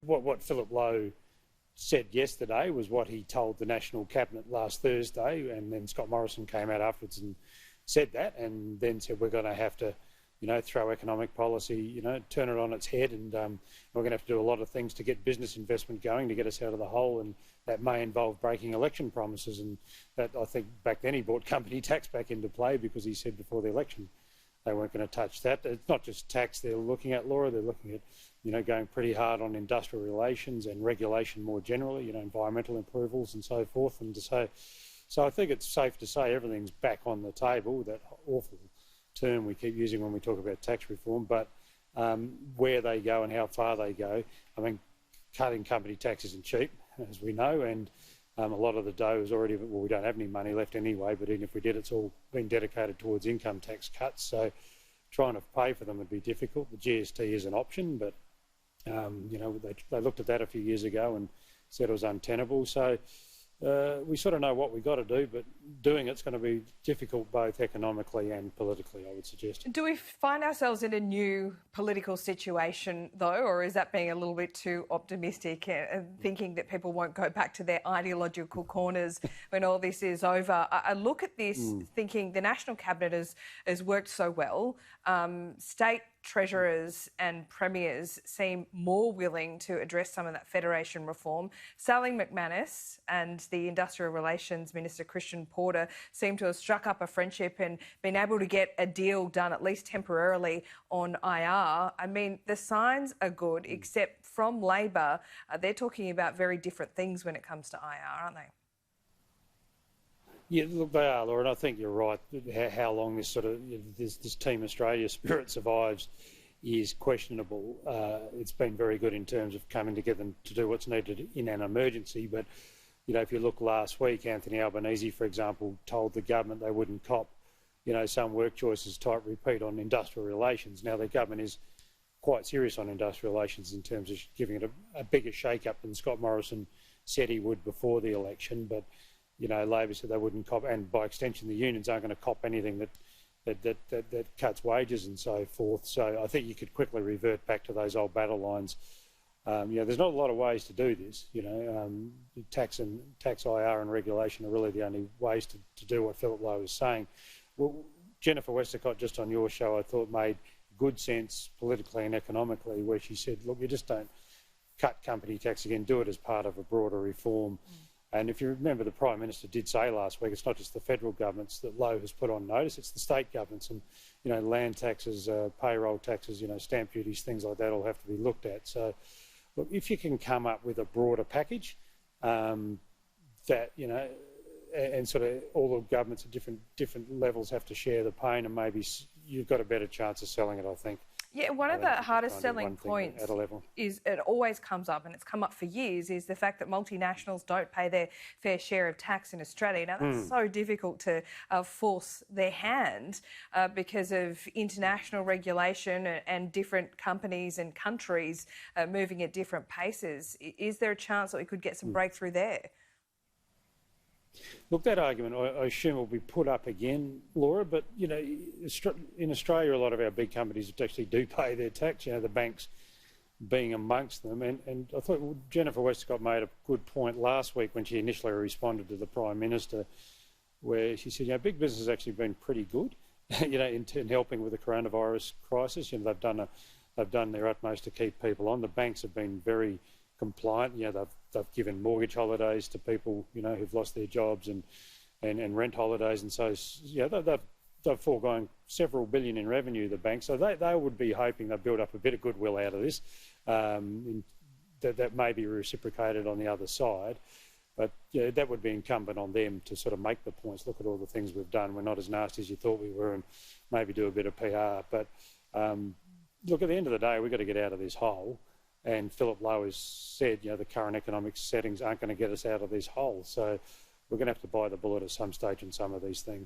what Philip Lowe said yesterday was what he told the National Cabinet last Thursday, and then Scott Morrison came out afterwards and said that, and then said we're going to have to, throw economic policy, turn it on its head, and we're going to have to do a lot of things to get business investment going to get us out of the hole, and that may involve breaking election promises. And that, I think, back then he brought company tax back into play because he said before the election they weren't going to touch that. It's not just tax they're looking at, Laura. They're looking at, going pretty hard on industrial relations and regulation more generally, environmental approvals and so forth. And so I think it's safe to say everything's back on the table, that awful term we keep using when we talk about tax reform, but where they go and how far they go. I mean, cutting company tax isn't cheap, as we know, and a lot of the dough is already, well, we don't have any money left anyway, but even if we did, it's all been dedicated towards income tax cuts, so trying to pay for them would be difficult. The GST is an option, but they looked at that a few years ago and said it was untenable. So we sort of know what we've got to do, but doing it's going to be difficult both economically and politically, I would suggest. Do we find ourselves in a new political situation, though, or is that being a little bit too optimistic and thinking that people won't go back to their ideological corners when all this is over? I look at this thinking the National Cabinet has worked so well. State treasurers and premiers seem more willing to address some of that federation reform. Sally McManus and the Industrial Relations Minister Christian Porter seem to have struck up a friendship and been able to get a deal done, at least temporarily, on IR. I mean, the signs are good, except from Labor, they're talking about very different things when it comes to IR, aren't they? Yeah, look, they are, Laura, and I think you're right. How long this this Team Australia spirit survives is questionable. It's been very good in terms of coming together to do what's needed in an emergency, but if you look last week, Anthony Albanese, for example, told the government they wouldn't cop, some work choices type repeat on industrial relations. Now the government is quite serious on industrial relations in terms of giving it a bigger shake-up than Scott Morrison said he would before the election, but Labor said they wouldn't cop, and by extension the unions aren't going to cop anything that cuts wages and so forth. So I think you could quickly revert back to those old battle lines. There's not a lot of ways to do this. Tax IR and regulation are really the only ways to do what Philip Lowe is saying. Well, Jennifer Westacott, just on your show, I thought made good sense politically and economically, where she said, look, you just don't cut company tax again, do it as part of a broader reform. And if you remember, the Prime Minister did say last week, it's not just the federal governments that Lowe has put on notice, it's the state governments, and land taxes, payroll taxes, stamp duties, things like that all have to be looked at. So look, if you can come up with a broader package that, and sort of all the governments at different levels have to share the pain, and maybe you've got a better chance of selling it, I think. Yeah, one of the hardest selling points is, it always comes up, and it's come up for years, is the fact that multinationals don't pay their fair share of tax in Australia. Now, that's so difficult to force their hand because of international regulation and different companies and countries moving at different paces. Is there a chance that we could get some breakthrough there? Look, that argument, I assume, will be put up again, Laura, but, in Australia, a lot of our big companies actually do pay their tax, the banks being amongst them. And I thought Jennifer Westacott made a good point last week when she initially responded to the Prime Minister, where she said, big business has actually been pretty good, in helping with the coronavirus crisis. They've done their utmost to keep people on. The banks have been very compliant. They've given mortgage holidays to people who've lost their jobs and rent holidays, and so they've foregone several billion in revenue, the banks. So they would be hoping they'll build up a bit of goodwill out of this, that may be reciprocated on the other side. But that would be incumbent on them to sort of make the points. Look at all the things we've done. We're not as nasty as you thought we were, and maybe do a bit of PR. But look, at the end of the day, we've got to get out of this hole. And Philip Lowe has said, the current economic settings aren't going to get us out of this hole. So we're going to have to bite the bullet at some stage in some of these things.